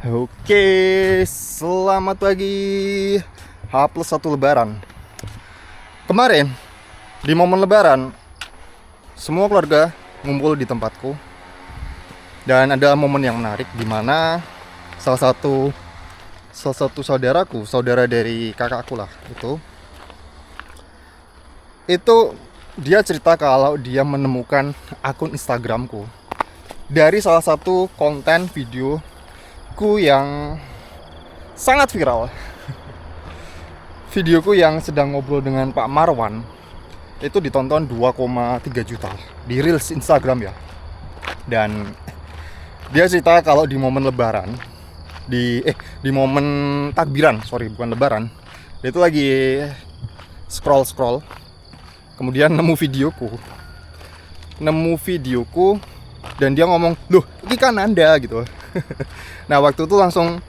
Oke, selamat pagi. H+1 Lebaran. Kemarin, di momen Lebaran, semua keluarga ngumpul di tempatku. Dan ada momen yang menarik di mana salah satu saudaraku, saudara dari kakakku lah, itu dia cerita kalau dia menemukan akun Instagramku dari salah satu konten videoku yang sangat viral. Videoku yang sedang ngobrol dengan Pak Marwan itu ditonton 2,3 juta di Reels Instagram ya. Dan dia cerita kalau di momen Lebaran, di momen takbiran, bukan Lebaran, dia itu lagi scroll, kemudian nemu videoku dan dia ngomong, "Loh, ini kan Anda," gitu. Nah, waktu itu langsung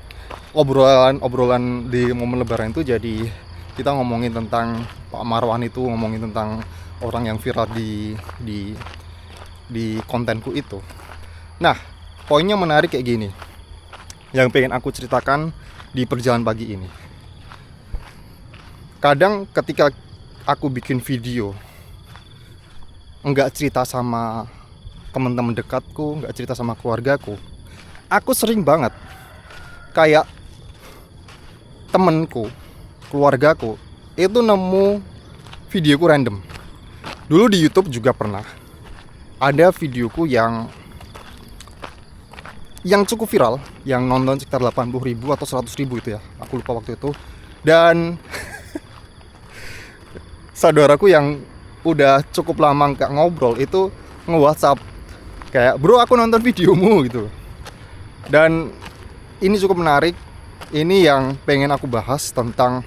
obrolan di momen Lebaran itu jadi kita ngomongin tentang Pak Marwan itu, ngomongin tentang orang yang viral di kontenku itu. Nah, poinnya menarik kayak gini yang pengen aku ceritakan di perjalanan pagi ini. Kadang ketika aku bikin video enggak cerita sama teman-teman dekatku, enggak cerita sama keluargaku, aku sering banget kayak temenku, keluargaku itu nemu videoku random. Dulu di YouTube juga pernah ada videoku yang cukup viral, yang nonton sekitar 80.000 atau 100.000 itu ya, aku lupa waktu itu. Dan saudaraku yang udah cukup lama gak ngobrol itu nge-WhatsApp kayak, "Bro, aku nonton videomu," gitu. Dan ini cukup menarik. Ini yang pengen aku bahas tentang,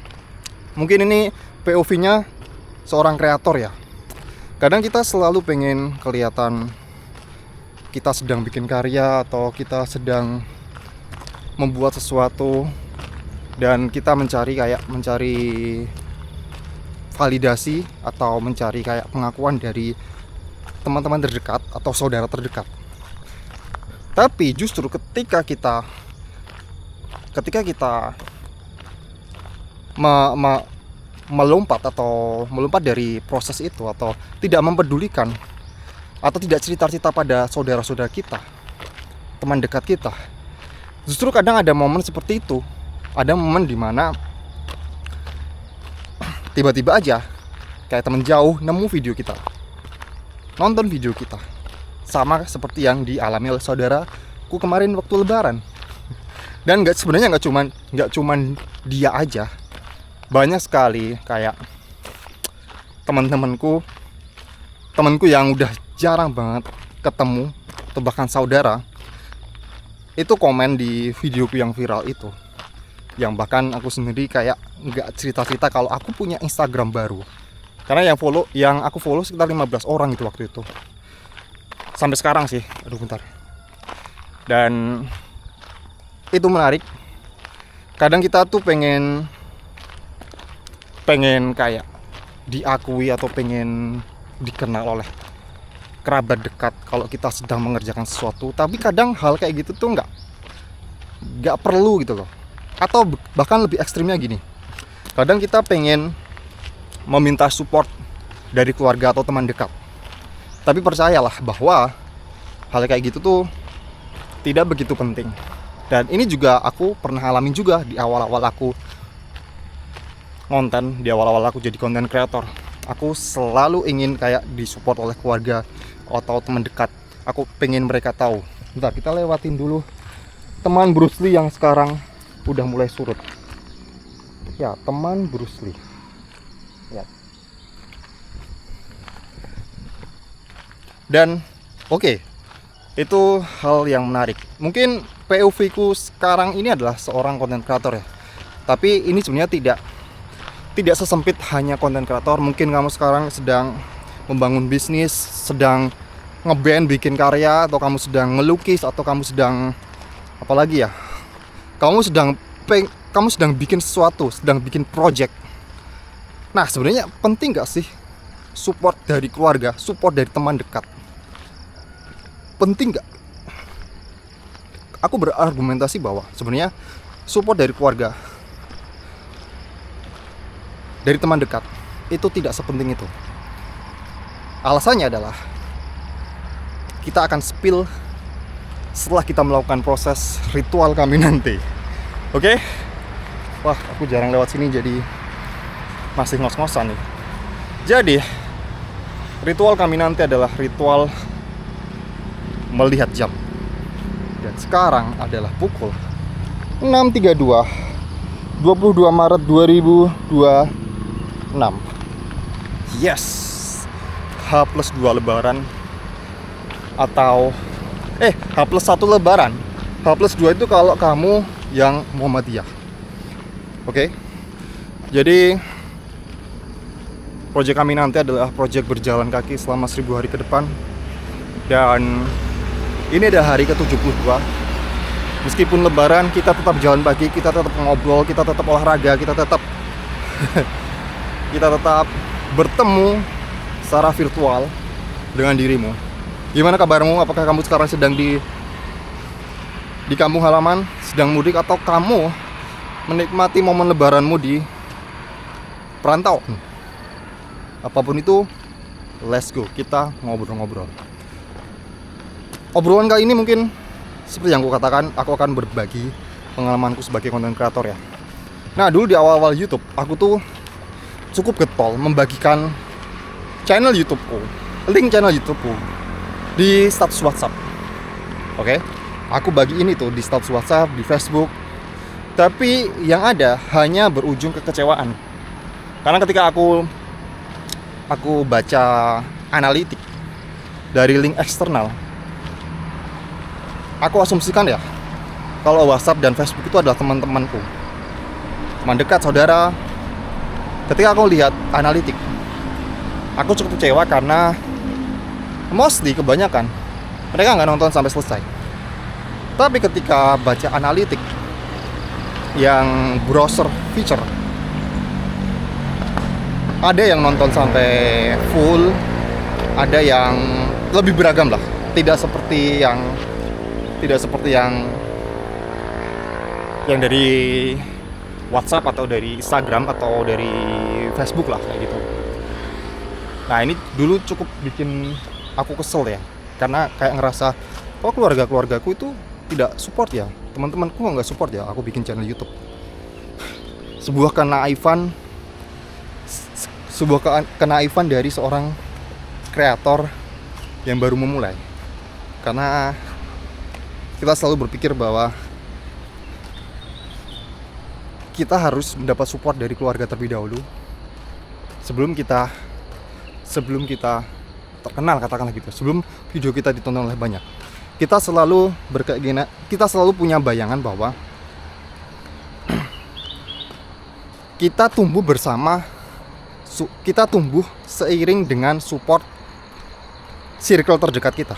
mungkin ini POV-nya seorang kreator ya. Kadang kita selalu pengen kelihatan kita sedang bikin karya atau kita sedang membuat sesuatu, dan kita mencari validasi atau mencari kayak pengakuan dari teman-teman terdekat atau saudara terdekat. Tapi justru ketika kita melompat dari proses itu, atau tidak mempedulikan atau tidak cerita-cerita pada saudara-saudara kita, teman dekat kita, justru kadang ada momen seperti itu. Ada momen dimana tiba-tiba aja kayak teman jauh nemu video kita, nonton video kita, sama seperti yang dialami oleh saudaraku kemarin waktu Lebaran. Dan sebenarnya nggak cuman dia aja, banyak sekali kayak temanku yang udah jarang banget ketemu atau bahkan saudara itu komen di videoku yang viral itu, yang bahkan aku sendiri kayak nggak cerita kalau aku punya Instagram baru, karena yang aku follow sekitar 15 orang itu waktu itu sampai sekarang sih. Dan itu menarik. Kadang kita tuh pengen kayak diakui atau pengen dikenal oleh kerabat dekat kalau kita sedang mengerjakan sesuatu, tapi kadang hal kayak gitu tuh nggak perlu gitu loh. Atau bahkan lebih ekstrimnya gini, kadang kita pengen meminta support dari keluarga atau teman dekat, tapi percayalah bahwa hal kayak gitu tuh tidak begitu penting. Dan ini juga aku pernah alamin juga di awal-awal aku konten, di awal-awal aku jadi konten kreator. Aku selalu ingin kayak disupport oleh keluarga atau teman dekat. Aku pengen mereka tahu. Bentar, kita lewatin dulu teman Bruce Lee yang sekarang udah mulai surut. Ya, teman Bruce Lee. Ya. Dan oke, itu hal yang menarik. Mungkin POV ku sekarang ini adalah seorang konten kreator ya. Tapi ini sebenarnya tidak sesempit hanya konten kreator. Mungkin kamu sekarang sedang membangun bisnis, sedang ngeband, bikin karya, atau kamu sedang ngelukis, atau kamu sedang apalagi ya, kamu sedang bikin sesuatu, sedang bikin project. Nah, sebenarnya penting gak sih support dari keluarga, support dari teman dekat? Penting gak? aku berargumentasi bahwa sebenarnya support dari keluarga, dari teman dekat, itu tidak sepenting itu. Alasannya adalah kita akan spill setelah kita melakukan proses ritual kami nanti. Oke? Wah, aku jarang lewat sini jadi masih ngos-ngosan nih. Jadi, ritual kami nanti adalah ritual melihat jam. Dan sekarang adalah pukul 6.32 22 Maret 2026. Yes, H+2 lebaran. Atau H+1 lebaran. H+2 itu kalau kamu yang Muhammadiyah. Oke? Jadi proyek kami nanti adalah proyek berjalan kaki selama 1000 hari ke depan. Dan ini adalah hari ke-72. Meskipun lebaran, kita tetap jalan pagi, kita tetap ngobrol, kita tetap olahraga, kita tetap bertemu secara virtual dengan dirimu. Gimana kabarmu? Apakah kamu sekarang sedang di kampung halaman, sedang mudik, atau kamu menikmati momen lebaranmu di perantau? Apapun itu, let's go, kita ngobrol-ngobrol. Obrolan kali ini mungkin seperti yang aku katakan, aku akan berbagi pengalamanku sebagai content creator ya. Nah, dulu di awal-awal YouTube, aku tuh cukup getol membagikan channel YouTubeku, link channel YouTubeku di status WhatsApp. Oke? Aku bagi ini tuh di status WhatsApp, di Facebook. Tapi yang ada hanya berujung kekecewaan. Karena ketika aku baca analitik dari link eksternal, aku asumsikan ya, kalau WhatsApp dan Facebook itu adalah teman-temanku, teman dekat, saudara. Ketika aku lihat analitik, aku cukup kecewa karena mostly kebanyakan mereka nggak nonton sampai selesai. Tapi ketika baca analitik yang browser feature, ada yang nonton sampai full, ada yang lebih beragam lah. Tidak seperti yang dari WhatsApp atau dari Instagram atau dari Facebook lah kayak gitu. Nah, ini dulu cukup bikin aku kesel ya, karena kayak ngerasa keluargaku itu tidak support ya, teman-temanku nggak support ya aku bikin channel YouTube. Sebuah kenaifan dari seorang kreator yang baru memulai. Karena kita selalu berpikir bahwa kita harus mendapat support dari keluarga terlebih dahulu sebelum kita terkenal, katakanlah gitu. Sebelum video kita ditonton oleh banyak, kita selalu punya bayangan bahwa kita tumbuh bersama, kita tumbuh seiring dengan support circle terdekat kita.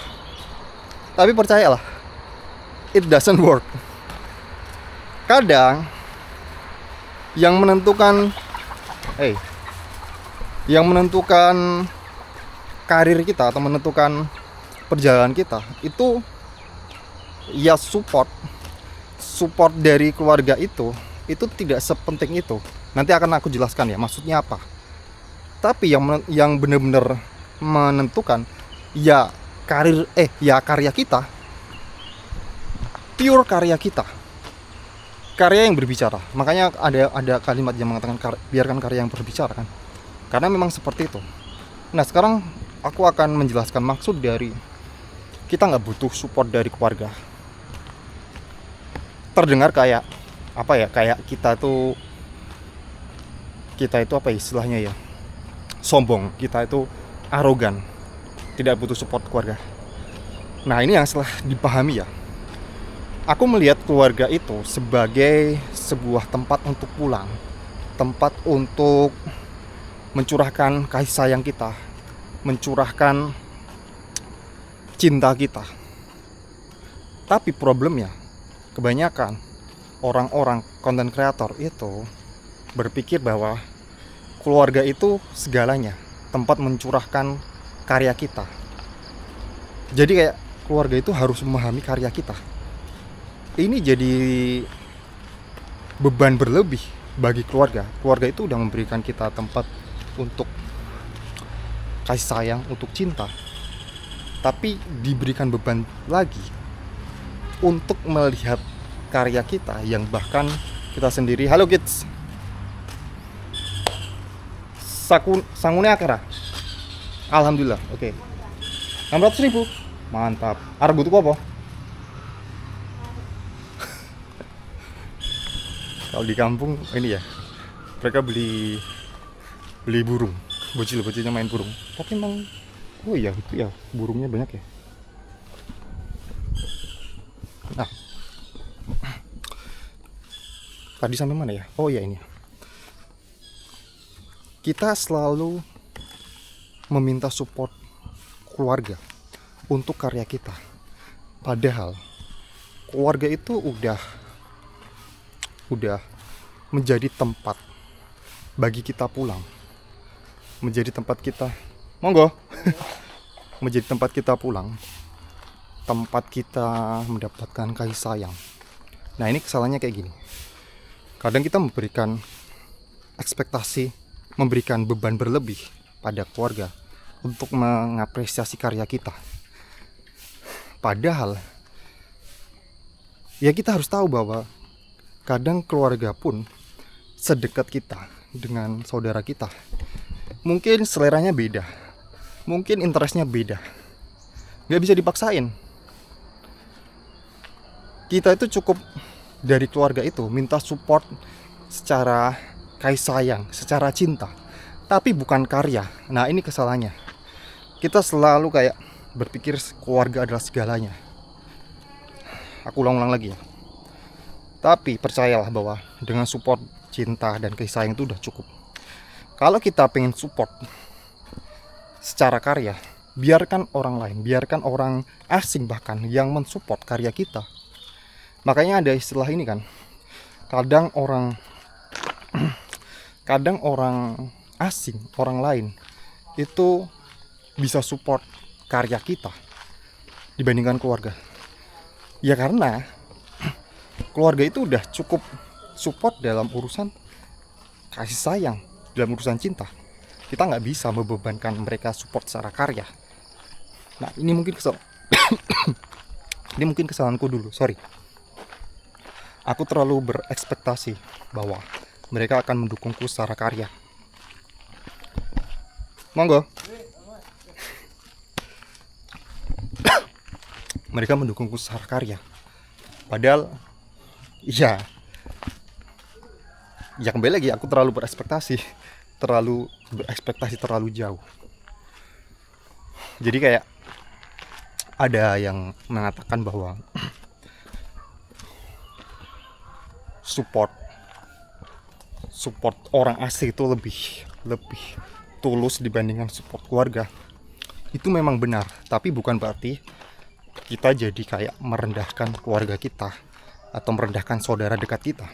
Tapi percayalah, it doesn't work. Kadang yang menentukan karir kita atau menentukan perjalanan kita itu ya support dari keluarga itu tidak sepenting itu. Nanti akan aku jelaskan ya maksudnya apa. Tapi yang benar-benar menentukan ya karya kita, pure karya kita, karya yang berbicara. Makanya ada kalimat yang mengatakan biarkan karya yang berbicara kan. Karena memang seperti itu. Nah, sekarang aku akan menjelaskan maksud dari kita nggak butuh support dari keluarga. Terdengar kayak apa ya? Kayak kita itu apa istilahnya ya? Sombong. Kita itu arogan. Tidak butuh support keluarga. Nah, ini yang setelah dipahami ya. Aku melihat keluarga itu sebagai sebuah tempat untuk pulang, tempat untuk mencurahkan kasih sayang kita, mencurahkan cinta kita. Tapi problemnya, kebanyakan orang-orang content creator itu berpikir bahwa keluarga itu segalanya, tempat mencurahkan karya kita. Jadi kayak keluarga itu harus memahami karya kita. ini jadi beban berlebih bagi keluarga. Keluarga itu udah memberikan kita tempat untuk kasih sayang, untuk cinta, tapi diberikan beban lagi untuk melihat karya kita yang bahkan kita sendiri. Halo kids, sangune akara. Alhamdulillah, oke. 600.000, mantap. Arep butuh apa? Kalau di kampung ini ya, mereka beli burung, bocil-bocilnya main burung. Tapi emang, oh iya itu ya, burungnya banyak ya. Nah, tadi sampai mana ya? Oh iya, ini kita selalu meminta support keluarga untuk karya kita, padahal keluarga itu udah menjadi tempat bagi kita pulang, menjadi tempat kita monggo menjadi tempat kita pulang, tempat kita mendapatkan kasih sayang. Nah, ini kesalahannya kayak gini. Kadang kita memberikan ekspektasi, memberikan beban berlebih pada keluarga untuk mengapresiasi karya kita. Padahal ya kita harus tahu bahwa kadang keluarga pun sedekat kita dengan saudara kita, mungkin seleranya beda, mungkin interestnya beda, gak bisa dipaksain. Kita itu cukup dari keluarga itu minta support secara kasih sayang, secara cinta, tapi bukan karya. Nah, ini kesalahannya. Kita selalu kayak berpikir keluarga adalah segalanya. Aku ulang-ulang lagi ya. Tapi percayalah bahwa dengan support cinta dan kasih sayang itu udah cukup. Kalau kita pengen support secara karya, biarkan orang lain, biarkan orang asing bahkan yang mensupport karya kita. Makanya ada istilah ini kan, kadang orang asing, orang lain itu bisa support karya kita dibandingkan keluarga. Ya karena keluarga itu udah cukup support dalam urusan kasih sayang, dalam urusan cinta. Kita nggak bisa membebankan mereka support secara karya. Nah, ini mungkin ini mungkin kesalahanku dulu, sorry. Aku terlalu berekspektasi bahwa mereka akan mendukungku secara karya. Monggo. Mereka mendukungku secara karya. Padahal ya kembali lagi, aku terlalu berekspektasi terlalu jauh. Jadi kayak ada yang mengatakan bahwa support orang asing itu lebih tulus dibandingkan support keluarga. Itu memang benar, tapi bukan berarti kita jadi kayak merendahkan keluarga kita atau merendahkan saudara dekat kita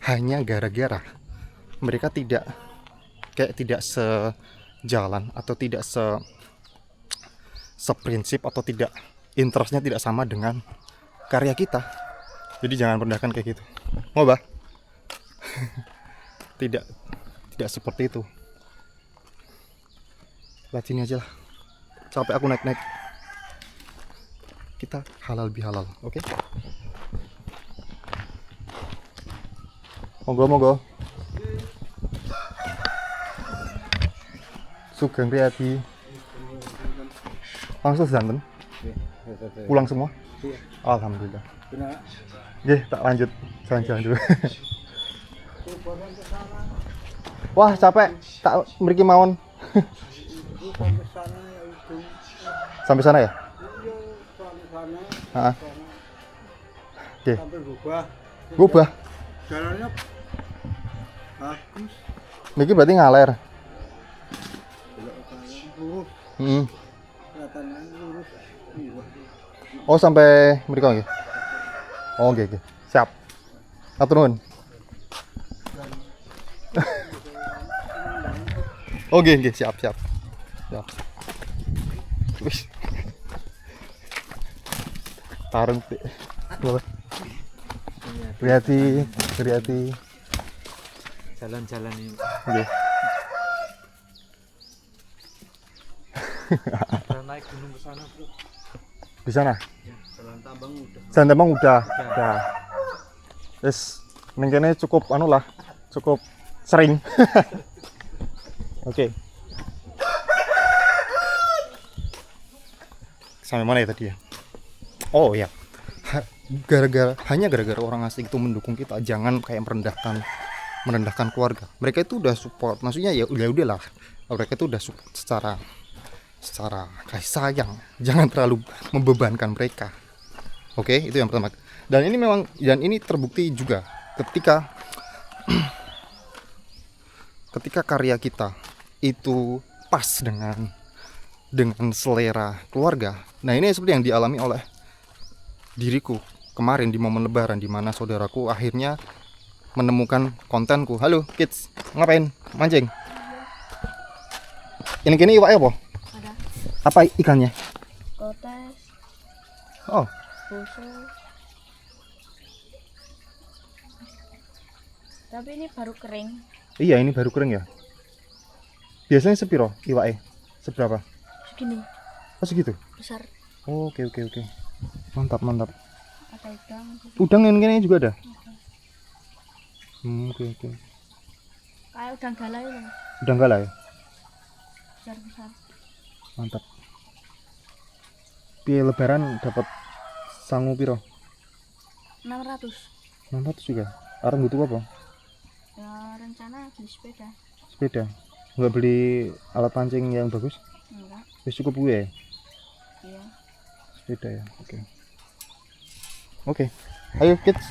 hanya gara-gara mereka tidak sejalan atau tidak seprinsip atau tidak interestnya tidak sama dengan karya kita. Jadi jangan merendahkan kayak gitu. Mau bah? tidak seperti itu. Lihat sini aja lah. Capek aku naik. Kita halal bihalal, oke? Monggo. Sugeng Riyadi. Langsung santen. Pulang semua? Alhamdulillah. Nggih, tak lanjut jalan-jalan dulu. Wah, capek. Tak mriki mawon. Sampai sana ya? Heeh. Oke. Gubah. Jalannya bagus. Niki berarti ngaler. Lurus. Kelihatannya lurus. Oh, sampai mriko nggih. Oh, nggih. Siap. Atur nuwun. Oh, nggih, siap. Wis. Tarung. Riyati. Jalan-jalan ini. Nggih. Kita naik gunung ke sana, Bro. Di sana. Ya, Jalan Tambang udah. Jalan Tambang udah. Wis ning kene cukup anu lah, cukup sering. Oke. Sampai mana ya tadi ya? Oh ya. Hanya gara-gara orang asing itu mendukung kita, jangan kayak merendahkan keluarga. Mereka itu udah support, maksudnya ya udahlah. Mereka itu udah support secara kasih sayang. Jangan terlalu membebankan mereka. Oke, itu yang pertama. Dan ini terbukti juga ketika karya kita itu pas dengan selera keluarga. Nah, ini seperti yang dialami oleh diriku kemarin di momen lebaran, di mana saudaraku akhirnya menemukan kontenku. Halo kids, ngapain? Mancing? Ini iwak apa? Ada Apa ikannya? kotes, Oh, busu. Tapi ini baru kering. iya ini baru kering ya. Biasanya sepiro iwaknya? Seberapa? Segini, Oh segitu? besar. Oh, oke. Mantap. Ada udang. Udang yang ini juga ada? Oke. Kayak udang galai loh, Udang galah ya? besar-besar. Mantap. Piye lebaran dapat sangu piro? 600. 600 juga. Arep butuh apa? Ya rencana beli sepeda. Sepeda. Enggak beli alat pancing yang bagus? Enggak. Wis cukup gue. Iya. Sepeda ya. Oke. Ayo kids.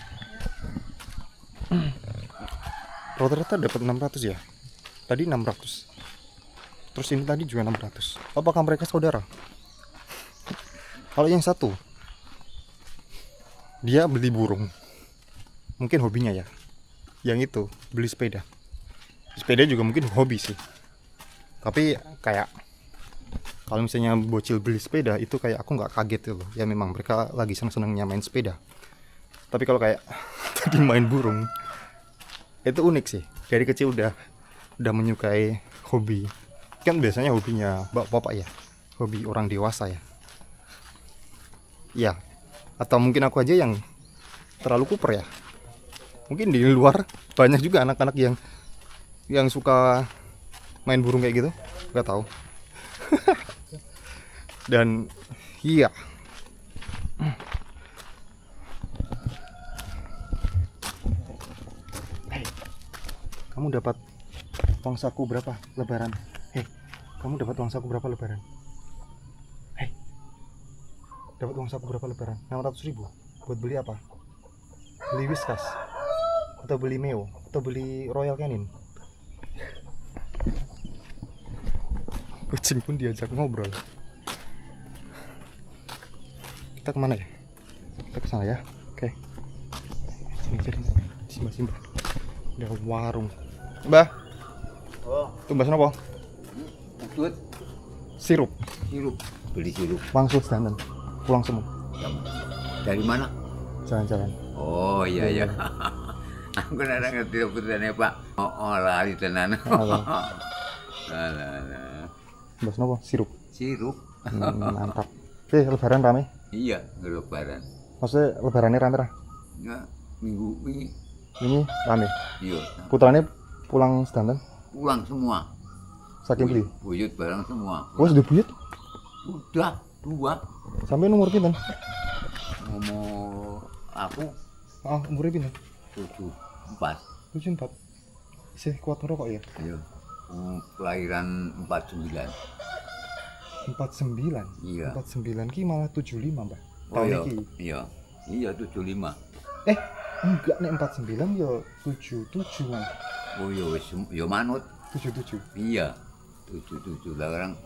Rata-rata dapat 600 ya. Tadi 600. Terus ini tadi juga 600. Apakah mereka saudara? Kalau yang satu dia beli burung. Mungkin hobinya ya. Yang itu beli sepeda. Sepeda juga mungkin hobi sih. Tapi kayak kalau misalnya bocil beli sepeda itu kayak aku nggak kaget gitu loh. Ya memang mereka lagi seneng-senengnya main sepeda. Tapi kalau kayak tadi main burung itu unik sih. Dari kecil udah menyukai hobi. Kan biasanya hobinya bapak ya. Hobi orang dewasa ya. Ya. Atau mungkin aku aja yang terlalu kuper ya. Mungkin di luar banyak juga anak-anak yang suka main burung kayak gitu. Gak tahu. Dan iya. Kamu dapat uang saku berapa lebaran? Kamu dapat uang saku berapa lebaran? Dapat uang saku berapa lebaran? 600.000. Buat beli apa? Beli Whiskas? Atau beli Meo? Atau beli Royal Canin? Kucing pun diajak ngobrol. Kita kemana ya? Kita ke sana ya. Oke. Sini Simbah. Ada warung. Mbah. Oh, Tumbas apa? Udut, Sirup. sirup. Beli sirup. Langsung standar. Pulang semua. Dari mana? Jalan-jalan. Oh iya iya. Aku nggak ngerti rebutannya Pak. Oh lali tenan. Apa? Alah. Tumbas apa? Sirup. Sirup. Mantap. Lebaran rame? Iya, lebaran. Maksudnya lebarannya rame lah? Nggak, minggu ini. Ini rame. Iya. Putranya pulang standar? Pulang semua. Saking beli? Buyut barang semua. Oh sudah buyut? Udah 2. Sampai umur pinten? Ngomong aku Umurnya pinten? 74. 74. Isih kuat ngerokok ya? Iya. Kelahiran 49. 49? Iya. 49 ki malah 75 mbak. Oh Tahun iya. iki. Iya. Iya 75. Enggak nek 49 ya 77 man. Oh iya wis ya manut. 77. Iya. 77 lah orang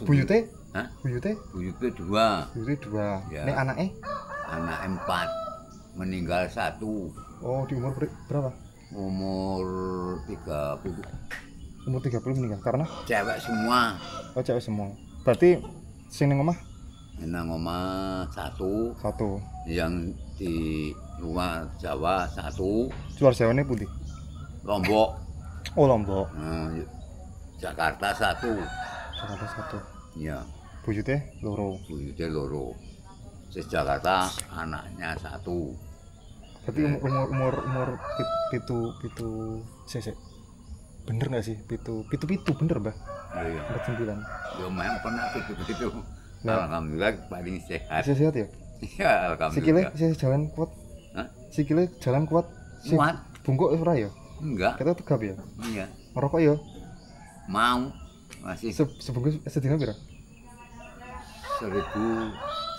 Buyute? Hah? Buyute? Buyutnya 2. Buyute 2. Ya. Nek anaknya? Anak 4. Meninggal 1. Oh di umur berapa? Umur 30. Umur 30 meninggal karena? Cewek semua. Oh cewek semua. Berarti sing ning omah nang omah satu, Satu. yang di luar Jawa satu, Luar Jawanya putih. Lombok, Oh Lombok. Jakarta satu, Jakarta satu. ya Bujutnya loro. buyute loro. Jakarta anaknya satu. Berarti umur pitu sik. Bener nggak sih pitu bener bah? Iya. 49. Ya memang pernah begitu. Nah. Alhamdulillah paling sehat. Sehat ya? Ya Sikile alhamdulillah. jalan kuat. Hah? Sikile jalan kuat. Kuat? Bungkuk ora ya? Enggak. Kita tegap ya. Iya. Ngerokok ya. Mau masih Sebungkus sedina berapa? 1000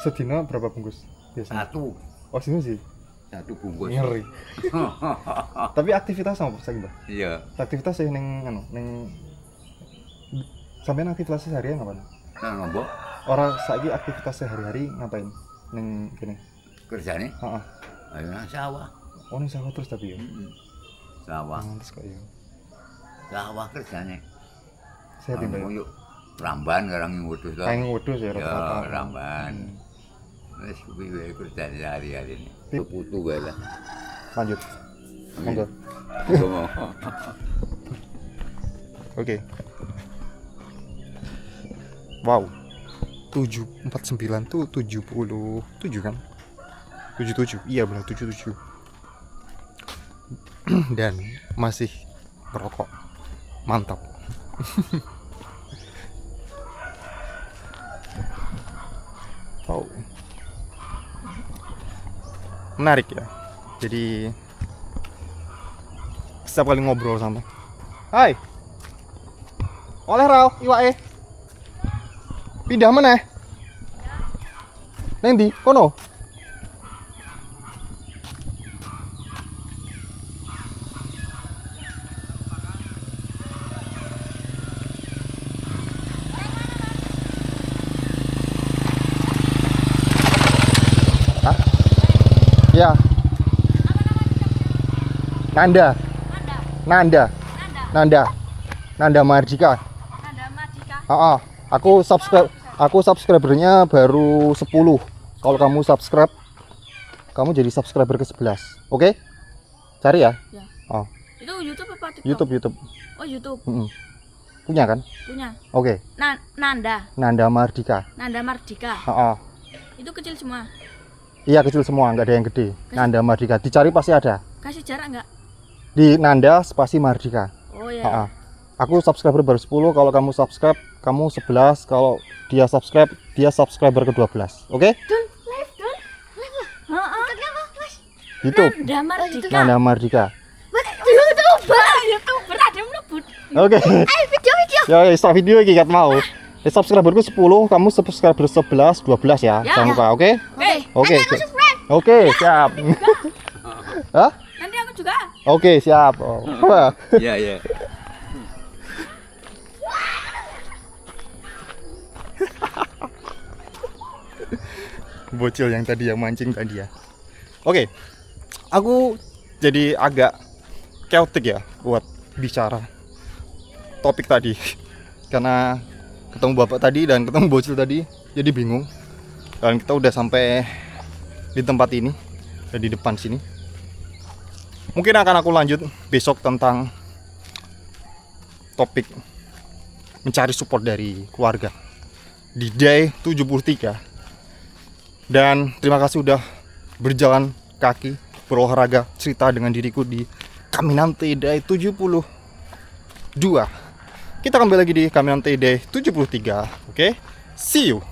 Sedina berapa bungkus biasanya? satu Sih. satu bungkus. Ngeri. Tapi aktivitas apa saiki, Mbak? Iya. Aktivitas ning sampean aktivitas seharian ngapain? Nang Lombok Orang saiki aktivitas sehari-hari ngapain? Ning kene. kerjane Heeh. ayo nang sawah. Oh, ning sawah terus tapi ya. Sawah. Pantes kok ya. Sawah kerjane. Sehat ya, Mbak. Yuk Ramban sekarang yang wedhus lah. Kayak wedhus ya Ya, rata-rata. Ramban. Wis kuwi wae kerjane sehari-hari ini. Tip. Putu wae lah. Lanjut. Monggo. Ngomong. Oke. Wow. 749 tuh 77 kan? 77. Iya benar 77. Dan masih merokok. Mantap. Wow. Menarik ya. Jadi setiap kali ngobrol sama. Hai. Oleh Rao, iwake. Pindah meneh. Neng ndi? Kono. Hah? Ya. Nanda. Nanda Mardika. Nanda Mardika. Aku subscribernya baru 10. Kalau kamu subscribe, kamu jadi subscriber ke-11. Oke? Cari ya. Ya. Oh, Itu YouTube apa TikTok? YouTube. Oh, YouTube. Mm-mm. Punya kan? Punya. Oke. Nanda Nanda Mardika. Mardika. Itu kecil semua. Iya kecil semua, nggak ada yang gede. Nanda Mardika. Dicari pasti ada. Kasih jarak enggak? Di Nanda spasi Mardika. Oh ya. Aku subscriber baru 10. Kalau kamu subscribe, kamu 11. Kalau dia subscriber ke-12. Oke? Live. Heeh. YouTube. Nanda Mardika. Nanda Mardika. YouTuber ada mlebut. Oke. Ayo video. Ya, start video iki kat mau. Subscriberku 10, kamu subscriber 11, 12 ya. Ya. Jangan lupa, oke? Oke. Oke, siap. Hah? Nanti aku juga. Oke, siap. Oh. Wah. Iya, iya. Bocil yang tadi yang mancing tadi ya. Oke. Aku jadi agak chaotic ya buat bicara topik tadi. Karena ketemu bapak tadi dan ketemu bocil tadi, jadi bingung. Dan kita udah sampai di tempat ini, di depan sini. Mungkin akan aku lanjut besok tentang topik mencari support dari keluarga di day 73. Dan terima kasih udah berjalan kaki, berolahraga, cerita dengan diriku di Caminante Day 72. Kita kembali lagi di Caminante Day 73. Oke? See you.